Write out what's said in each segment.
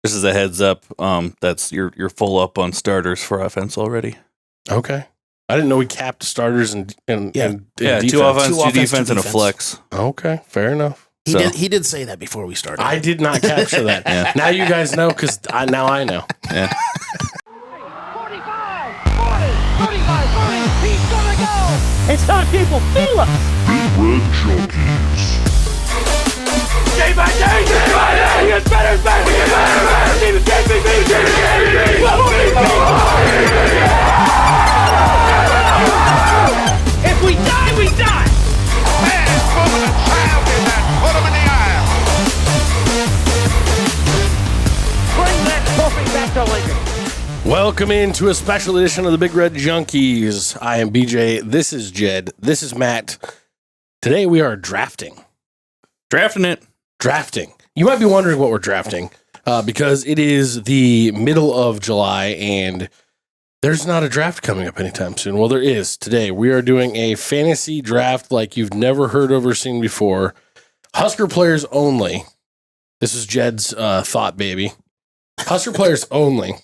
Just as a heads up, that's you're full up on starters for offense already. Okay. I didn't know we capped starters and Yeah, defense. two offense, two defense, and a flex. Okay, fair enough. He did say that before we started. I did not capture that. Yeah. Now you guys know because now I know. Yeah. 45, 40, 35, 40, he's gonna go! It's time people feel it! Big Red Junkies. Day by day, he gets better and better! He gets better and better! Team is If we die, we die! Man, woman, and child in that. Put them in the aisle. Bring that trophy back to Lincoln! Welcome into a special edition of the Big Red Junkies. I am BJ. This is Jed. This is Matt. Today we are drafting. Drafting. You might be wondering what we're drafting because it is the middle of July and there's not a draft coming up anytime soon. Well, there is today. We are doing a fantasy draft like you've never heard of or seen before. Husker players only. This is Jed's thought, baby. Husker players only.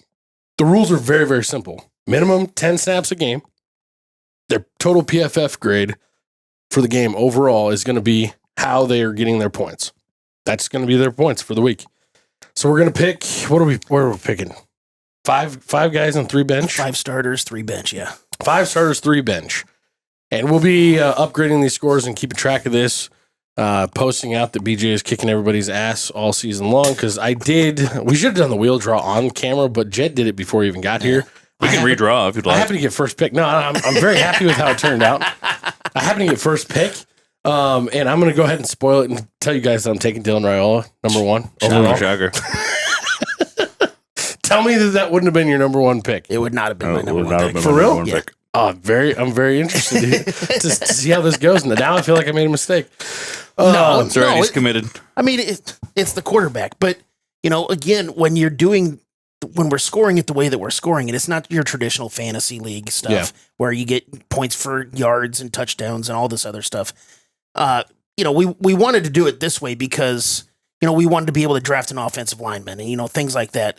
The rules are very, very simple. Minimum 10 snaps a game. Their total PFF grade for the game overall is going to be how they are getting their points. That's going to be their points for the week. So we're going to pick, what are we picking? Five guys and 3 bench? 5 starters, 3 bench, yeah. 5 starters, 3 bench. And we'll be upgrading these scores and keeping track of this, posting out that BJ is kicking everybody's ass all season long. Because we should have done the wheel draw on camera, but Jed did it before he even got here. We can redraw if you'd like. I happen to get first pick. No, I'm very happy with how it turned out. I happen to get first pick. And I'm going to go ahead and spoil it and tell you guys that I'm taking Dylan Raiola, number 1. Overall. Shocker. Tell me that wouldn't have been your number 1 pick. It would not have been my number 1 pick. For real? Yeah. I'm very interested to see how this goes. Now I feel like I made a mistake. No, He's committed. I mean, it's the quarterback. But, again, when we're scoring it the way that we're scoring it, it's not your traditional fantasy league stuff where you get points for yards and touchdowns and all this other stuff. We wanted to do it this way because, we wanted to be able to draft an offensive lineman and, things like that.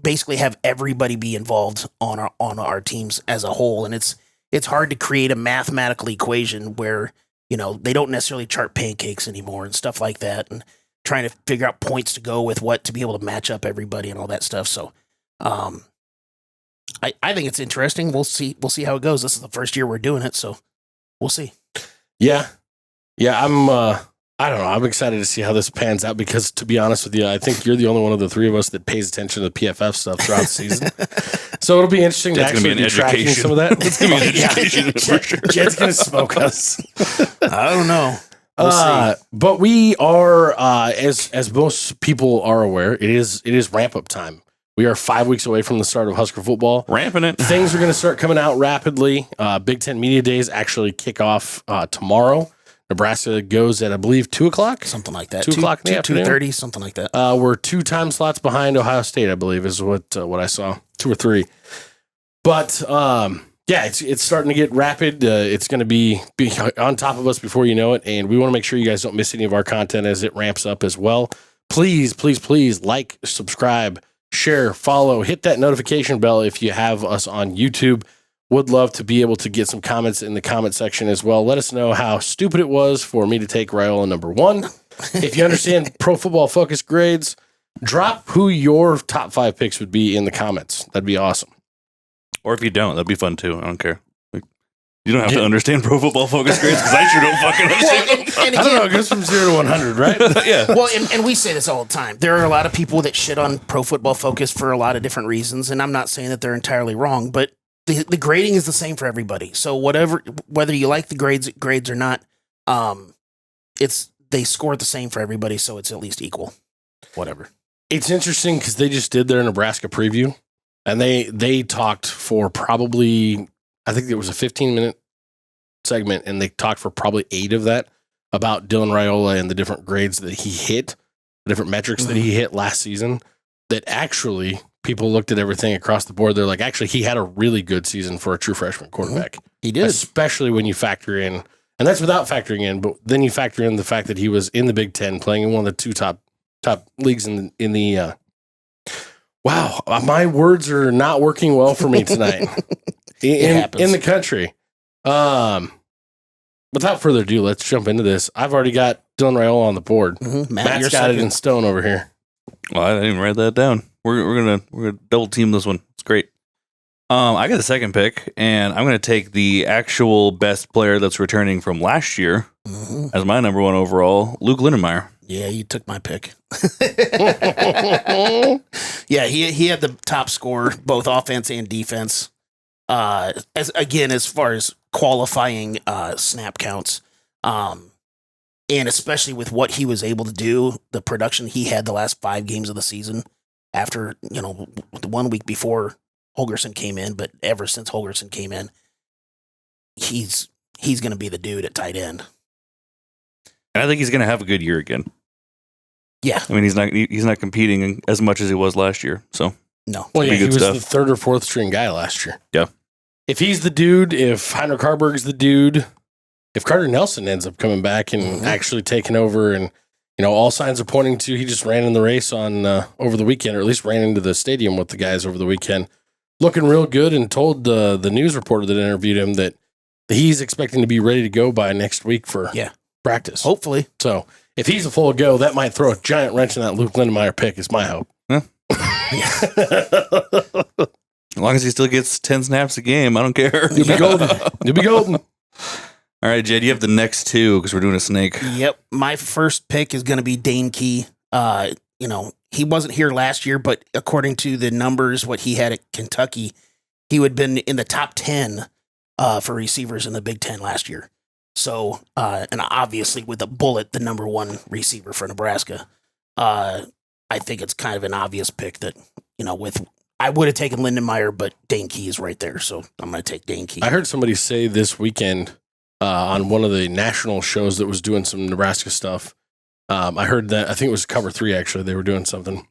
Basically have everybody be involved on our teams as a whole. And it's hard to create a mathematical equation where, they don't necessarily chart pancakes anymore and stuff like that. And trying to figure out points to go with what to be able to match up everybody and all that stuff. So, I think it's interesting. We'll see how it goes. This is the first year we're doing it. So we'll see. Yeah. I don't know. I'm excited to see how this pans out because, to be honest with you, I think you're the only one of the 3 of us that pays attention to the PFF stuff throughout the season. So it'll be interesting to actually be tracking some of that. It's going to be an education for sure. Jed's going to smoke us. I don't know. We'll see. But we are, as most people are aware, it is ramp up time. We are 5 weeks away from the start of Husker football. Ramping it. Things are going to start coming out rapidly. Big Ten Media Days actually kick off tomorrow. Nebraska goes at, I believe, 2 o'clock? Something like that. 2 o'clock in the afternoon? 2:30, something like that. We're 2 time slots behind Ohio State, I believe, is what I saw. 2 or 3. But, it's starting to get rapid. It's going to be on top of us before you know it, and we want to make sure you guys don't miss any of our content as it ramps up as well. Please, please, please like, subscribe, share, follow, hit that notification bell if you have us on YouTube. Would love to be able to get some comments in the comment section as well. Let us know how stupid it was for me to take Raiola number 1. If you understand Pro Football Focus grades, drop who your top 5 picks would be in the comments. That'd be awesome. Or if you don't, that'd be fun too. I don't care. You don't have to understand Pro Football Focus grades because I sure don't fucking understand them. And I don't know. It goes from 0 to 100, right? Yeah. Well, and we say this all the time. There are a lot of people that shit on Pro Football Focus for a lot of different reasons, and I'm not saying that they're entirely wrong, but the grading is the same for everybody. So whether you like the grades or not, they score the same for everybody, so it's at least equal. Whatever. It's interesting because they just did their Nebraska preview, and they talked for probably, I think it was a 15-minute segment, and they talked for probably 8 of that about Dylan Raiola and the different grades that he hit, the different metrics that he hit last season, that actually people looked at everything across the board. They're like, actually, he had a really good season for a true freshman quarterback. He did. Especially when you factor in, and that's without factoring in, but then you factor in the fact that he was in the Big Ten playing in one of the 2 top leagues in the Wow, my words are not working well for me tonight in the country. Without further ado, let's jump into this. I've already got Dylan Raiola on the board. Mm-hmm. Matt's got it in stone over here. Well, I didn't even write that down. We're gonna double team this one. It's great. I got the second pick, and I'm gonna take the actual best player that's returning from last year as my number one overall, Luke Lindenmeyer. Yeah, you took my pick. Yeah, he had the top score, both offense and defense. As far as qualifying snap counts, and especially with what he was able to do, the production he had the last 5 games of the season. After the 1 week before Holgorsen came in, but ever since Holgorsen came in, he's going to be the dude at tight end. And I think he's going to have a good year again. Yeah, I mean he's not competing as much as he was last year. So no, well, yeah, he was stuff. the 3rd or 4th string guy last year. Yeah, if he's the dude, if Heinrich Harburg's the dude, if Carter Nelson ends up coming back and actually taking over, and all signs are pointing to he just ran in the race on over the weekend, or at least ran into the stadium with the guys over the weekend, looking real good, and told the news reporter that interviewed him that he's expecting to be ready to go by next week for practice. Hopefully. So if he's a full go, that might throw a giant wrench in that Luke Lindenmeyer pick, is my hope. Huh? As long as he still gets 10 snaps a game, I don't care. You'll be golden. You'll be golden. All right, Jed, you have the next 2 because we're doing a snake. Yep. My first pick is going to be Dane Key. He wasn't here last year, but according to the numbers, what he had at Kentucky, he would have been in the top 10 for receivers in the Big Ten last year. So, and obviously with a bullet, the number 1 receiver for Nebraska. I think it's kind of an obvious pick that, I would have taken Lindenmeyer, but Dane Key is right there. So I'm going to take Dane Key. I heard somebody say this weekend on one of the national shows that was doing some Nebraska stuff. I heard that, I think it was Cover 3, actually. They were doing something.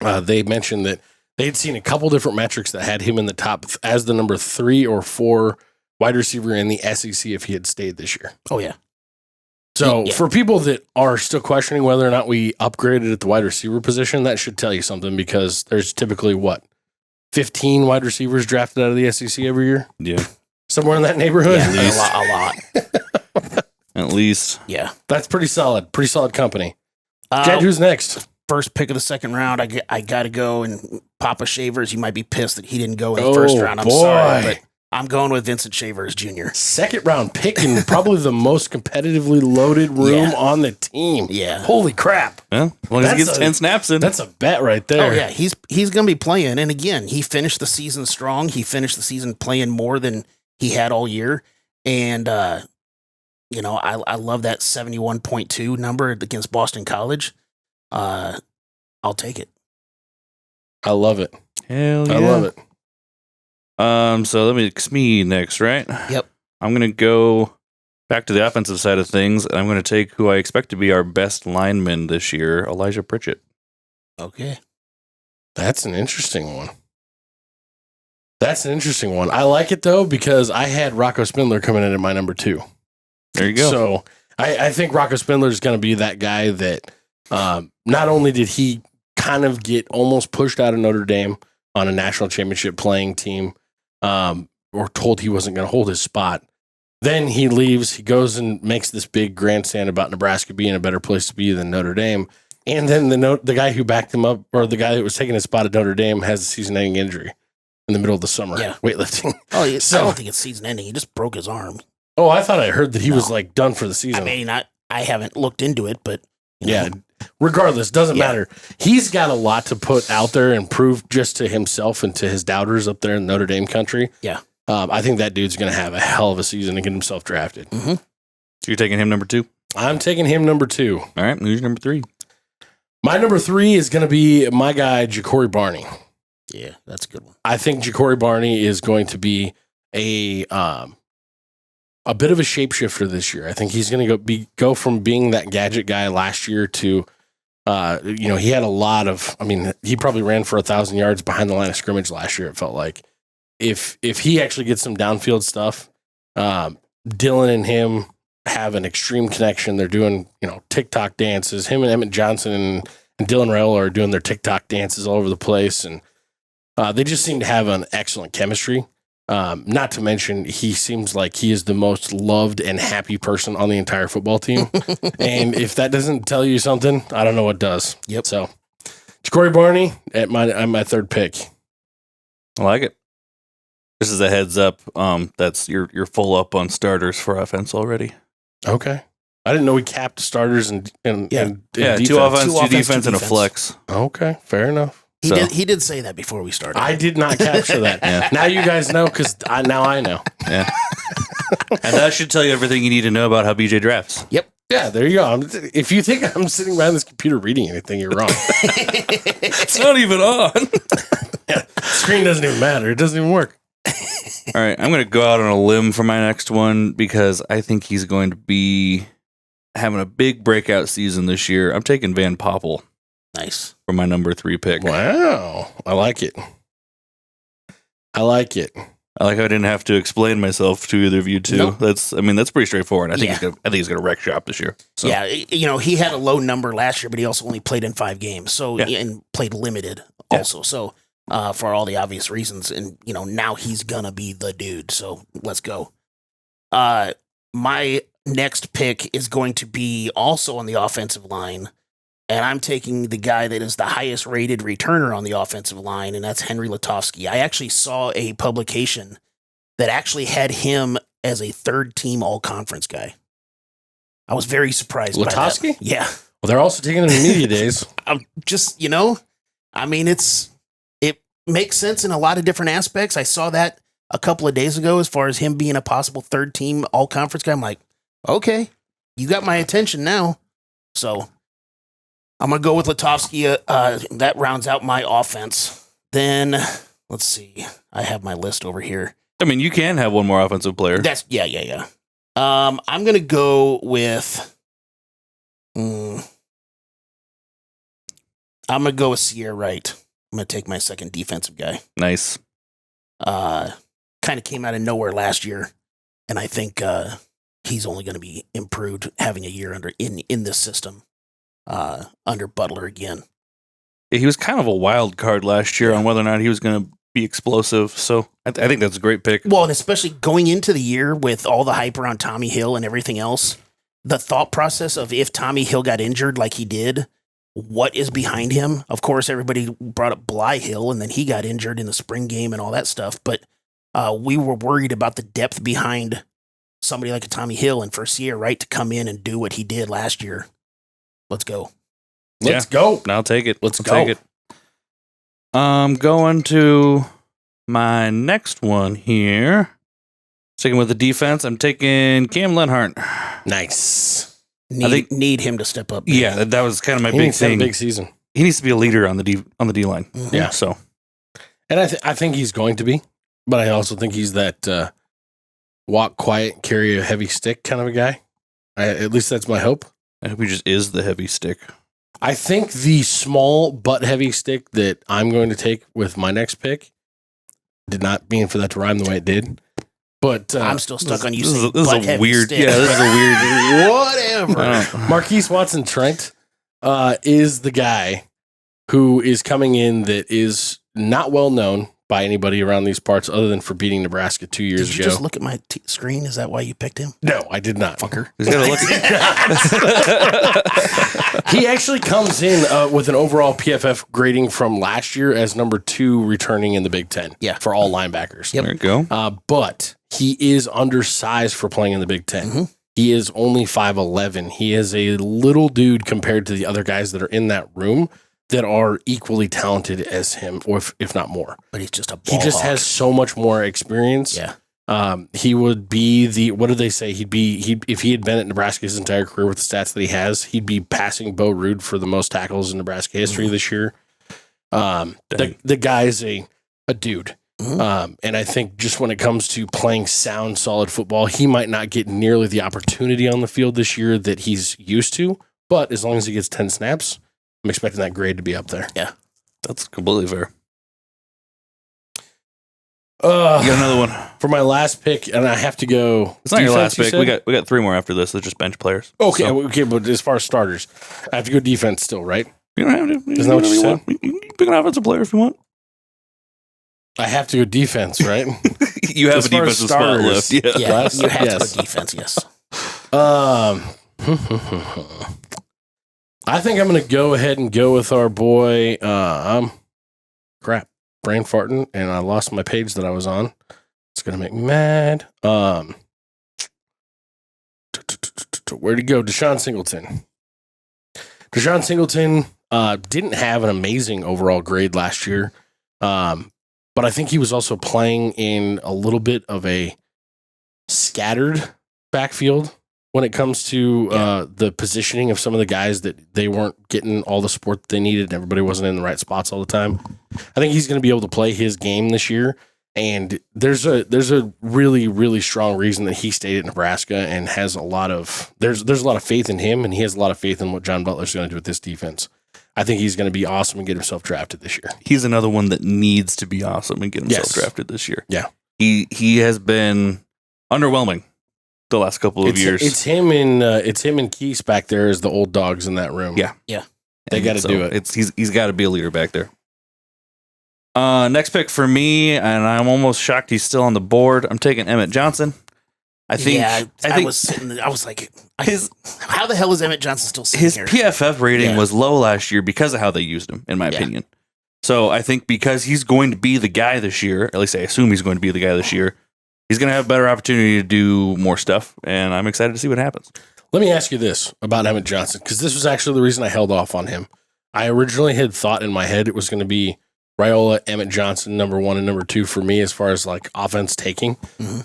They mentioned that they'd seen a couple different metrics that had him in the top as the number 3 or 4 wide receiver in the SEC if he had stayed this year. Oh, yeah. So for people that are still questioning whether or not we upgraded at the wide receiver position, that should tell you something, because there's typically 15 wide receivers drafted out of the SEC every year? Yeah. Somewhere in that neighborhood? Yeah, At least. a lot. At least. Yeah. That's pretty solid. Pretty solid company. Jed, who's next? First pick of the second round, I got to go, and Papa Shavers, you might be pissed that he didn't go in the first round. I'm sorry, but I'm going with Vincent Shavers Jr. Second round pick in probably the most competitively loaded room on the team. Yeah. Holy crap. Well, as long as he gets 10 snaps in. That's a bet right there. Oh, yeah. He's going to be playing. And again, he finished the season He finished the season playing more than he had all year. And, I love that 71.2 number against Boston College. I'll take it. I love it. Hell yeah. I love it. So it's me next, right? Yep. I'm going to go back to the offensive side of things, and I'm going to take who I expect to be our best lineman this year, Elijah Pritchett. Okay. That's an interesting one. I like it, though, because I had Rocco Spindler coming in at my number 2. There you go. So I think Rocco Spindler is going to be that guy that not only did he kind of get almost pushed out of Notre Dame on a national championship playing team, or told he wasn't going to hold his spot. Then he leaves, he goes and makes this big grandstand about Nebraska being a better place to be than Notre Dame. And then the guy who backed him up, or the guy that was taking his spot at Notre Dame, has a season-ending injury in the middle of the summer, weightlifting. Oh, I don't think it's season-ending. He just broke his arm. Oh, I thought I heard that he was done for the season. I mean, I haven't looked into it, but regardless, doesn't matter. He's got a lot to put out there and prove just to himself and to his doubters up there in Notre Dame country. Yeah. I think that dude's going to have a hell of a season to get himself drafted. Mm-hmm. So you're taking him number 2? I'm taking him number 2. All right. Who's your number 3? My number 3 is going to be my guy, Ja'Cory Barney. Yeah, that's a good one. I think Ja'Cory Barney is going to be a bit of a shapeshifter this year. I think he's going to go from being that gadget guy last year to, he had a lot of, he probably ran for 1,000 yards behind the line of scrimmage last year. It felt like if he actually gets some downfield stuff, Dylan and him have an extreme connection. They're doing, TikTok dances. Him and Emmett Johnson and Dylan Raiola are doing their TikTok dances all over the place, and they just seem to have an excellent chemistry. Not to mention, he seems like he is the most loved and happy person on the entire football team. And if that doesn't tell you something, I don't know what does. Yep. So, Ja'Cory Barney at my third pick. I like it. This is a heads up. That's you're full up on starters for offense already. Okay. I didn't know we capped starters and Yeah, defense. two offense, two offense, defense, two and a defense. flex. Okay, fair enough. He did say that before we started. I did not capture that. Yeah. Now you guys know because now I know. Yeah. And that should tell you everything you need to know about how BJ drafts. Yep. Yeah, there you go. If you think I'm sitting behind this computer reading anything, you're wrong. It's not even on. Screen doesn't even matter. It doesn't even work. All right, I'm going to go out on a limb for my next one because I think he's going to be having a big breakout season this year. I'm taking Van Poppel Nice. for my number 3 pick. Wow. I like it. I like it. I like how I didn't have to explain myself to either of you two. Nope. That's pretty straightforward. I think Yeah. he's gonna wreck shop this year. So. Yeah, he had a low number last year, but he also only played in 5 games, so Yeah. and played limited Yeah. also. So for all the obvious reasons, and now he's gonna be the dude. So let's go. My next pick is going to be also on the offensive line, and I'm taking the guy that is the highest rated returner on the offensive line, and that's Henry Lutovsky. I actually saw a publication that actually had him as a 3rd-team all-conference guy. I was very surprised by that. Lutovsky? Yeah. Well, they're also taking it in media days. I'm just, I mean, it makes sense in a lot of different aspects. I saw that a couple of days ago as far as him being a possible 3rd-team all-conference guy. I'm like, okay, you got my attention now. So I'm going to go with Lutovsky. That rounds out my offense. Then, let's see. I have my list over here. I mean, you can have one more offensive player. Yeah. I'm going to go with... I'm going to go with Sierra Wright. I'm going to take my second defensive guy. Nice. Kind of came out of nowhere last year, and I think he's only going to be improved having a year in this system under Butler again. Yeah, he was kind of a wild card last year on whether or not he was going to be explosive. So I think that's a great pick. Well, and especially going into the year with all the hype around Tommy Hill and everything else, the thought process of if Tommy Hill got injured like he did, what is behind him? Of course, everybody brought up Bly Hill, and then he got injured in the spring game and all that stuff. But we were worried about the depth behind somebody like a Tommy Hill, and for Sierra Wright to come in and do what he did last year. Let's go. Let's go. I'll take it. Let's I'll go. take it. Going to my next one here. Sticking with the defense, I'm taking Cam Lenhart. Nice. Need him to step up. Yeah, that was kind of my He big needs to have a thing. big season. He needs to be a leader on the D line. Mhm. Yeah. So And I think he's going to be, but I also think he's that walk quiet, carry a heavy stick kind of a guy. At least that's my hope. I hope he just is the heavy stick. I think the small but heavy stick that I'm going to take with my next pick did not mean for that to rhyme the way it did. But I'm still stuck on you This saying is butt a heavy weird. stick. Yeah, this is a weird. Whatever. Marques Watson-Trent is the guy who is coming in that is not well known by anybody around these parts other than for beating Nebraska 2 years Did you ago. just look at my screen? Is that why you picked him? No, I did not. Fucker. He's got to look. He actually comes in with an overall PFF grading from last year as number 2 returning in the Big Ten. Yeah. For all linebackers. Yep. There you go. But he is undersized for playing in the Big Ten. Mhm. He is only 5'11". He is a little dude compared to the other guys that are in that room that are equally talented as him, or if not more. But he's just a He ball just hawk. has so much more experience. Yeah. He would be what did they say? If he had been at Nebraska his entire career with the stats that he has, he'd be passing Bo Rude for the most tackles in Nebraska history this year. The guy's a dude. And I think just when it comes to playing sound, solid football, he might not get nearly the opportunity on the field this year that he's used to. But as long as he gets 10 snaps, I'm expecting that grade to be up there. Yeah. That's completely fair. You You got another one. for my last pick, and I have to go. It's not your defense, last you pick. said? We got 3 more after this. They're just bench players. Okay, So, okay, but as far as starters, I have to go defense still, right? You don't have to. Isn't that what you said? You can pick an offensive player if you want. I have to go defense, right? You have As a far as defensive spot starters. left. Yeah. Yeah, you have Yes. to go defense. Yes. I think I'm going to go ahead and go with our boy. Crap, brain farting, and I lost my page that I was on. It's going to make me mad. Where'd he go? KeShon Singleton. KeShon Singleton didn't have an amazing overall grade last year, but I think he was also playing in a little bit of a scattered backfield when it comes to the positioning of some of the guys that they weren't getting all the support that they needed and everybody wasn't in the right spots all the time. I think he's going to be able to play his game this year. And there's a really, really strong reason that he stayed at Nebraska and has a lot of there's a lot of faith in him, and he has a lot of faith in what John Butler's going to do with this defense. I think he's going to be awesome and get himself drafted this year. He's another one that needs to be awesome and get himself Yes. drafted this year. Yeah. He has been underwhelming the last couple of years. It's him and Keese back there as the old dogs in that room. Yeah. Yeah. They got to do it. He's got to be a leader back there. Next pick for me, and I'm almost shocked he's still on the board. I'm taking Emmett Johnson. I think. I was sitting there, I was like, how the hell is Emmett Johnson still sitting His here? PFF rating Yeah. was low last year because of how they used him, in my opinion. So I think because he's going to be the guy this year, at least I assume he's going to be the guy this year, he's going to have a better opportunity to do more stuff, and I'm excited to see what happens. Let me ask you this about Emmett Johnson, because this was actually the reason I held off on him. I originally had thought in my head it was going to be Raiola, Emmett Johnson, number 1 and number 2 for me as far as like offense taking. Mm-hmm.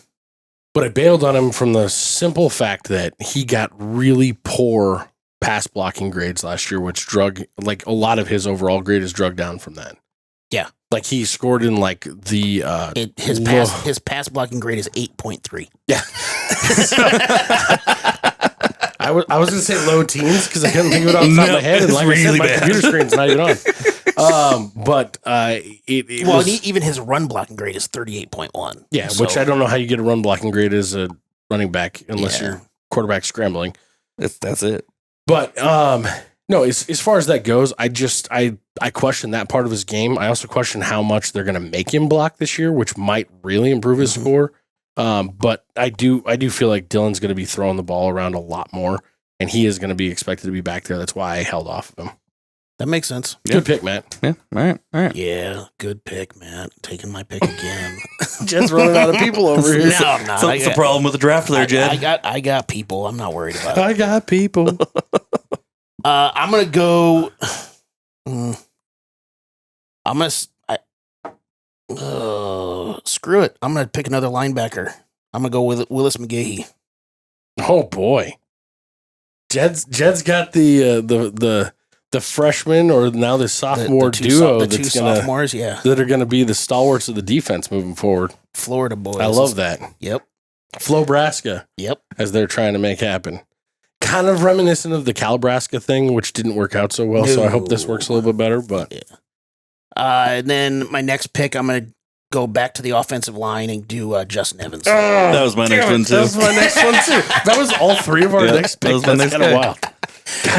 But I bailed on him from the simple fact that he got really poor pass blocking grades last year, which drug like a lot of his overall grade is drugged down from that. Yeah. Like he scored in like the His pass blocking grade is 8.3. Yeah. I was going to say low teens because I couldn't think of it off the top of my head. And it's like I said, really my bad. computer screen's not even on. But it Well, was, even his run blocking grade is 38.1. yeah, So, which I don't know how you get a run blocking grade as a running back unless Yeah. you're quarterback scrambling. That's it. But no, as far as that goes, I question that part of his game. I also question how much they're going to make him block this year, which might really improve his score. But I do feel like Dylan's going to be throwing the ball around a lot more, and he is going to be expected to be back there. That's why I held off of him. That makes sense. Good pick, Matt. Yeah. All right. Yeah, good pick, Matt. Taking my pick again. Jed's running out of people over here. No, I'm not. So that's the problem with the draft there, Jed. I got people. I'm not worried about it. I got people. I'm gonna go. Screw it. I'm gonna pick another linebacker. I'm gonna go with Willis McGahee. Oh boy, Jed's got the freshman or now the sophomore duo the that's two gonna sophomores. Yeah, that are gonna be the stalwarts of the defense moving forward. Florida boys. I love that. Yep. Flobraska, Yep. as they're trying to make happen. Kind of reminiscent of the Calabraska thing, which didn't work out so well. So I hope this works a little bit better. But And then my next pick, I'm gonna go back to the offensive line and do Justin Evans. That was my next one, too. That was my next one too. That was all three of our Yeah, next that picks. was my That's next kind of pick. wild.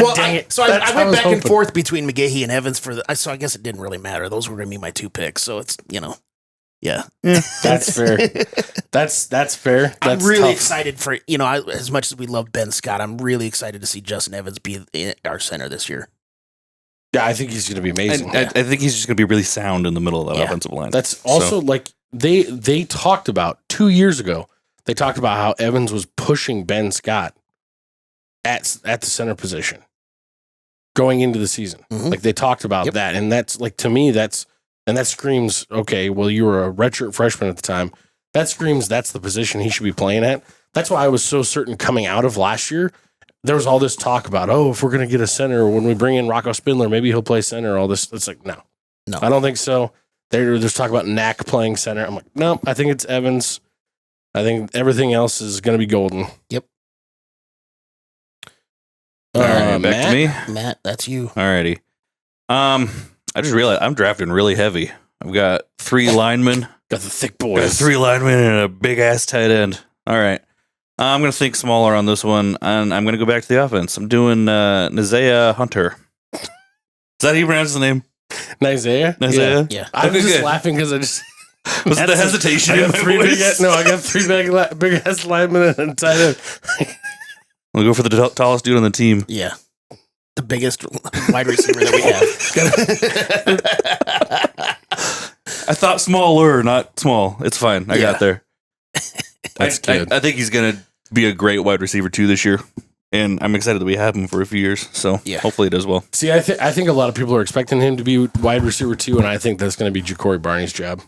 God dang it. So That's I how went was back and hoping. forth between McGahee and Evans so I guess it didn't really matter. Those were going to be my two picks. So it's, yeah. That's fair. That's fair. I'm That's really tough. excited for, as much as we love Ben Scott, I'm really excited to see Justin Evans be our center this year. Yeah, I think he's going to be amazing. I think he's just going to be really sound in the middle of that Yeah. offensive line. That's also like they talked about 2 years ago. They talked about how Evans was pushing Ben Scott at the center position going into the season. Mhm. Like they talked about Yep. that, and that's like to me that screams okay. Well, you were a redshirt freshman at the time. That screams that's the position he should be playing at. That's why I was so certain coming out of last year. There was all this talk about, if we're going to get a center, when we bring in Rocco Spindler, maybe he'll play center. All this, it's like, no, I don't think so. There's talk about Knack playing center. I'm like, no, I think it's Evans. I think everything else is going to be golden. Yep. All right, back to me. Matt, that's you. Alrighty. I just realized I'm drafting really heavy. I've got 3 linemen, Got the thick got boys. 3 linemen, and a big ass tight end. All right. I'm going to think smaller on this one, and I'm going to go back to the offense. I'm doing Nazea Hunter. that how you pronounce his name? Isaiah? Isaiah? Yeah. I'm Okay, just good. laughing because I just... Was it the hesitation I in got my three voice? I got three big ass linemen and tight end. We'll go for the tallest dude on the team. Yeah. The biggest wide receiver that we have. I thought smaller, not small. It's fine. I got there. That's good. I think he's going to be a great wide receiver too this year. And I'm excited that we have him for a few years. So hopefully he does well. See, I think a lot of people are expecting him to be wide receiver 2, and I think that's going to be Ja'Cory Barney's job.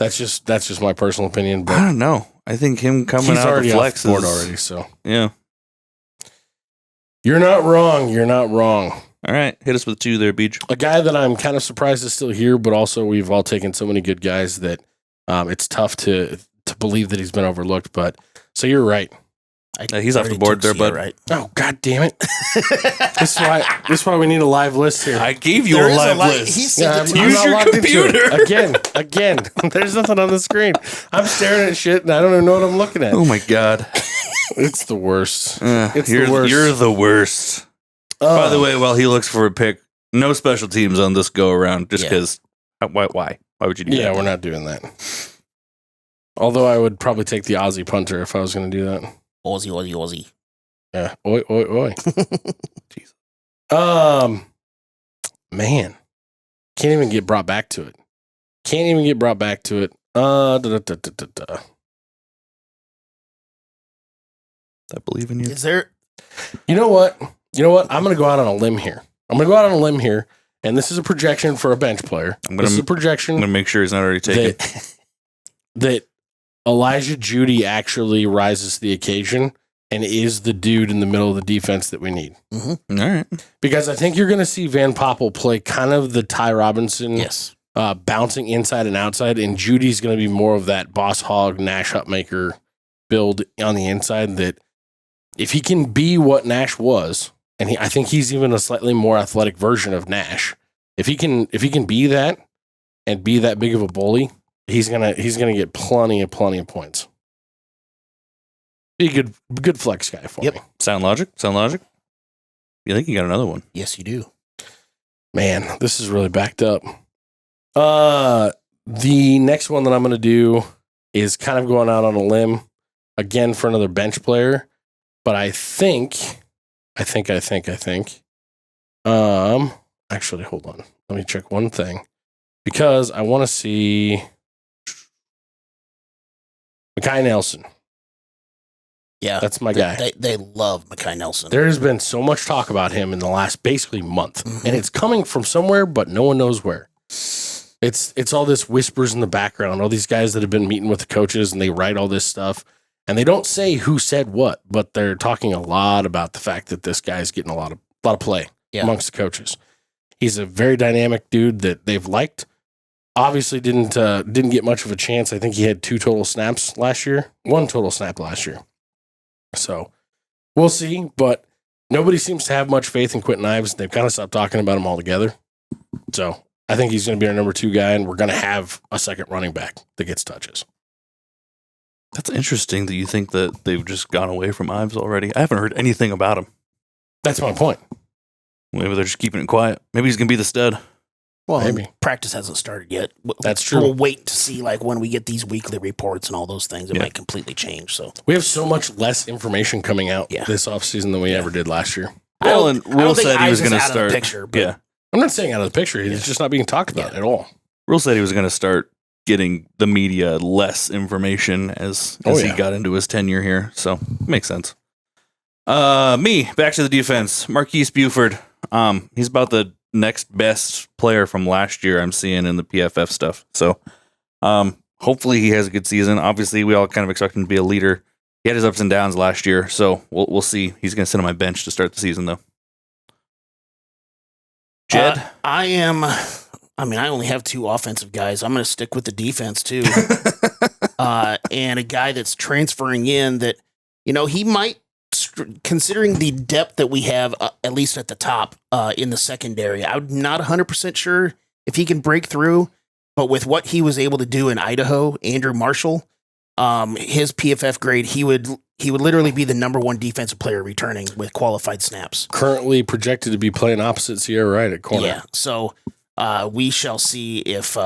That's just my personal opinion. I But don't know. I think him coming he's out already of off flex the board is, already. So Yeah. you're not wrong. You're not wrong. All right. Hit us with 2 there, Beach. A guy that I'm kind of surprised is still here, but also we've all taken so many good guys that it's tough to believe that he's been overlooked. But so you're right. He's off the board there, bud. Right. Oh, God damn it. This is why we need a live list here. I gave you There a is live list. He sent it to Use us. not your logged into it. computer. Again. There's nothing on the screen. I'm staring at shit and I don't even know what I'm looking at. Oh, my God. It's the worst. It's the you're, worst. You're the worst. By the way, while he looks for a pick, no special teams on this go around just because. Why? Why would you do that? Yeah, we're not doing that. Although I would probably take the Aussie punter if I was going to do that. Aussie. Yeah. Oi. Jesus. Man. Can't even get brought back to it. I believe in you. Is there? You know what? I'm going to go out on a limb here. And this is a projection for a bench player. This is a projection I'm going to make sure he's not already taken. that Elijah Judy actually rises to the occasion and is the dude in the middle of the defense that we need. All right. Because I think you're going to see Van Poppel play kind of the Ty Robinson, Yes. bouncing inside and outside, and Judy's going to be more of that boss hog, Nash Hupmaker build on the inside. That if he can be what Nash was, and I think he's even a slightly more athletic version of Nash. If he can be that and be that big of a bully, he's gonna get plenty of points. Be a good flex guy for me. Sound logic? You think you got another one? Yes, you do. Man, this is really backed up. The next one that I'm gonna do is kind of going out on a limb again for another bench player, but I think. Actually, hold on. Let me check one thing because I want to see Mekhi Nelson. Yeah. That's my guy. They love Mekhi Nelson. There has been so much talk about him in the last basically month, Mhm. and it's coming from somewhere, but no one knows where. It's all this whispers in the background. All these guys that have been meeting with the coaches and they write all this stuff, and they don't say who said what, but they're talking a lot about the fact that this guy's getting a lot of play amongst the coaches. He's a very dynamic dude that they've liked. Obviously, didn't get much of a chance. I think he had 2 total snaps last year, 1 total snap last year. So we'll see, but nobody seems to have much faith in Quentin Ives. They've kind of stopped talking about him altogether. So I think he's going to be our number 2 guy, and we're going to have a second running back that gets touches. That's interesting that you think that they've just gone away from Ives already. I haven't heard anything about him. That's my point. Maybe they're just keeping it quiet. Maybe he's going to be the stud. Well, Maybe. practice hasn't started yet. That's true. We'll wait to see, like, when we get these weekly reports and all those things. It Yeah. might completely change. So We have so much less information coming out Yeah. this offseason than we ever did last year. Well, and I don't Rule think said he was Ives is going to out of the start. picture, but- Yeah. I'm not saying out of the picture. It's just not being talked about at all. Rule said he was going to start getting the media less information as he got into his tenure here. So makes sense. Me, back to the defense. Marques Buford. He's about the next best player from last year I'm seeing in the PFF stuff. So hopefully he has a good season. Obviously, we all kind of expect him to be a leader. He had his ups and downs last year, so we'll see. He's going to sit on my bench to start the season, though. Jed? I only have 2 offensive guys. I'm going to stick with the defense too. And a guy that's transferring in that, he might, considering the depth that we have, at least at the top in the secondary, I'm not 100% sure if he can break through, but with what he was able to do in Idaho, Andrew Marshall, his PFF grade, he would he would literally be the number one defensive player returning with qualified snaps. Currently projected to be playing opposite Sierra Wright at corner. Yeah, so we shall see if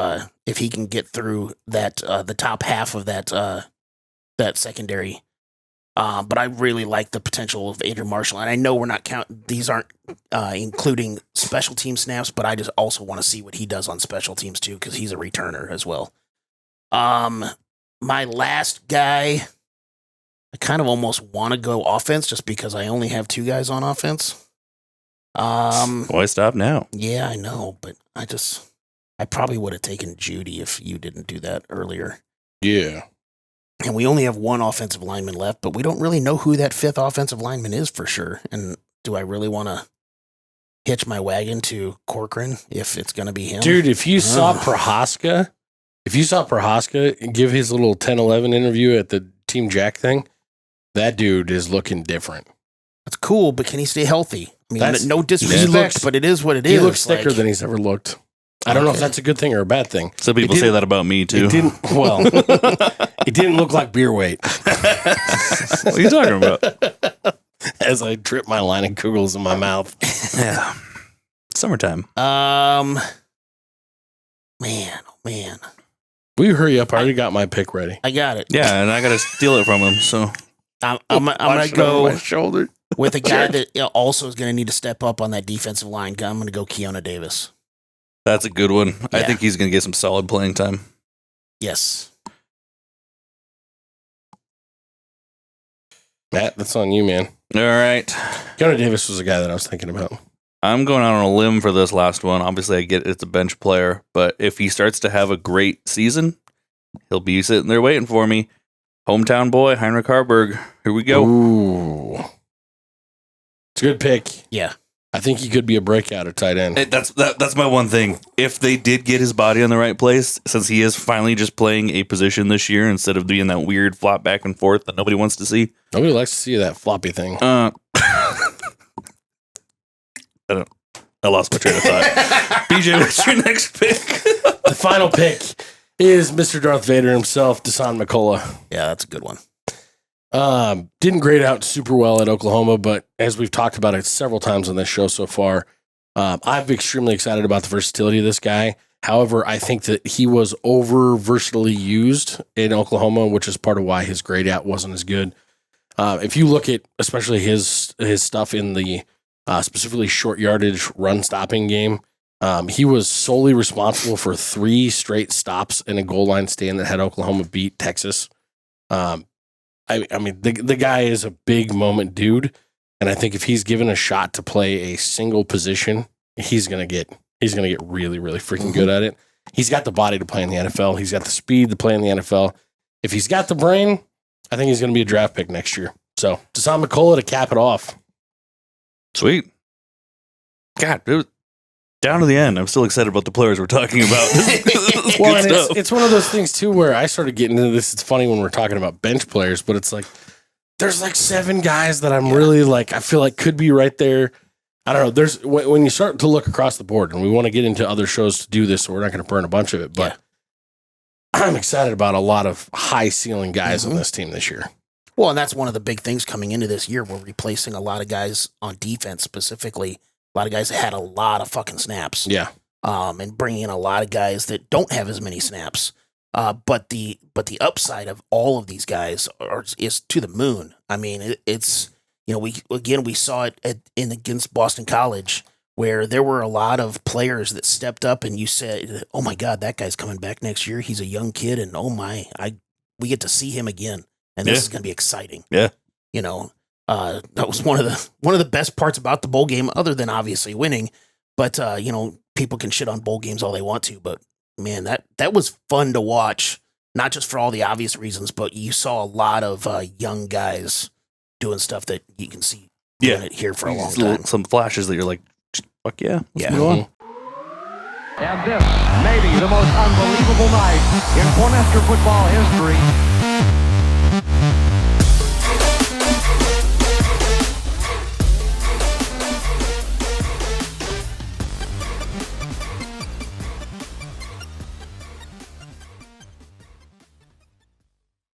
he can get through that the top half of that secondary. But I really like the potential of Adrian Marshall, and I know we're not counting; these aren't including special team snaps. But I just also want to see what he does on special teams too, because he's a returner as well. My last guy, I kind of almost want to go offense just because I only have 2 guys on offense. Why stop now? Yeah, I know, but I probably would have taken Judy if you didn't do that earlier. Yeah. And we only have 1 offensive lineman left, but we don't really know who that 5th offensive lineman is for sure. And do I really want to hitch my wagon to Corcoran if it's going to be him? Dude, if you saw Prohaska give his little 10-11 interview at the Team Jack thing, that dude is looking different. That's cool, but can he stay healthy? I mean, no he disrespect, looks- but it is what it is. He looks thicker than he's ever looked. I don't know if that's a good thing or a bad thing. Some people say that about me too. It didn't look like beer weight. What are you talking about? As I drip my line of kugels in my mouth. Yeah. Summertime. Man. Will you hurry up? I already got my pick ready. I got it. Yeah, and I got to steal it from him. So I'm going to go shoulder. with a guy that also is going to need to step up on that defensive line. I'm going to go Keona Davis. that's a good one. I Yeah. think he's going to get some solid playing time. Yes. Matt, that's on you, man. All right. Keona Davis was a guy that I was thinking about. I'm going out on a limb for this last one. Obviously, I get it's a bench player, but if he starts to have a great season, he'll be sitting there waiting for me. Hometown boy, Heinrich Harburg. Here we go. Ooh. It's a good pick. Yeah. I think he could be a breakout at tight end. That's my one thing. If they did get his body in the right place, since he is finally just playing a position this year instead of doing that weird flop back and forth that nobody wants to see. Nobody likes to see that floppy thing. I lost my train of thought. BJ, what's your next pick? The final pick is Mr. Darth Vader himself, Deshaun McCullough. Yeah, that's a good one. Didn't grade out super well at Oklahoma, but as we've talked about it several times on this show so far, I'm extremely excited about the versatility of this guy. However, I think that he was over versatily used in Oklahoma, which is part of why his grade out wasn't as good. If you look at especially his stuff in the specifically short yardage run stopping game, he was solely responsible for 3 straight stops in a goal line stand that had Oklahoma beat Texas. I mean, the guy is a big moment dude, and I think if he's given a shot to play a single position, he's gonna get really, really freaking good at it. He's got the body to play in the NFL. He's got the speed to play in the NFL. If he's got the brain, I think he's gonna be a draft pick next year. So Deshaun McCullough to cap it off. Sweet. God, it was down to the end. I'm still excited about the players we're talking about. Well, and it's one of those things too where I started getting into this. It's funny when we're talking about bench players, but it's like there's like 7 guys that I'm really like I feel like could be right there. I don't know. There's when you start to look across the board, and we want to get into other shows to do this, so we're not going to burn a bunch of it. But I'm excited about a lot of high ceiling guys on this team this year. Well, and that's one of the big things coming into this year. We're replacing a lot of guys on defense specifically. A lot of guys that had a lot of fucking snaps. Yeah. And bringing in a lot of guys that don't have as many snaps. But the upside of all of these guys is to the moon. I mean, it's we saw it against Boston College where there were a lot of players that stepped up and you said, "Oh my God, that guy's coming back next year. He's a young kid, and we get to see him again, and this is going to be exciting." Yeah. That was one of the best parts about the bowl game, other than obviously winning. But people can shit on bowl games all they want to, but man, that was fun to watch. Not just for all the obvious reasons, but you saw a lot of young guys doing stuff that you can see doing it here for a long time. Some flashes that you're like, fuck yeah, let's Yeah. go on. And this may be the most unbelievable night in Cornhusker football history.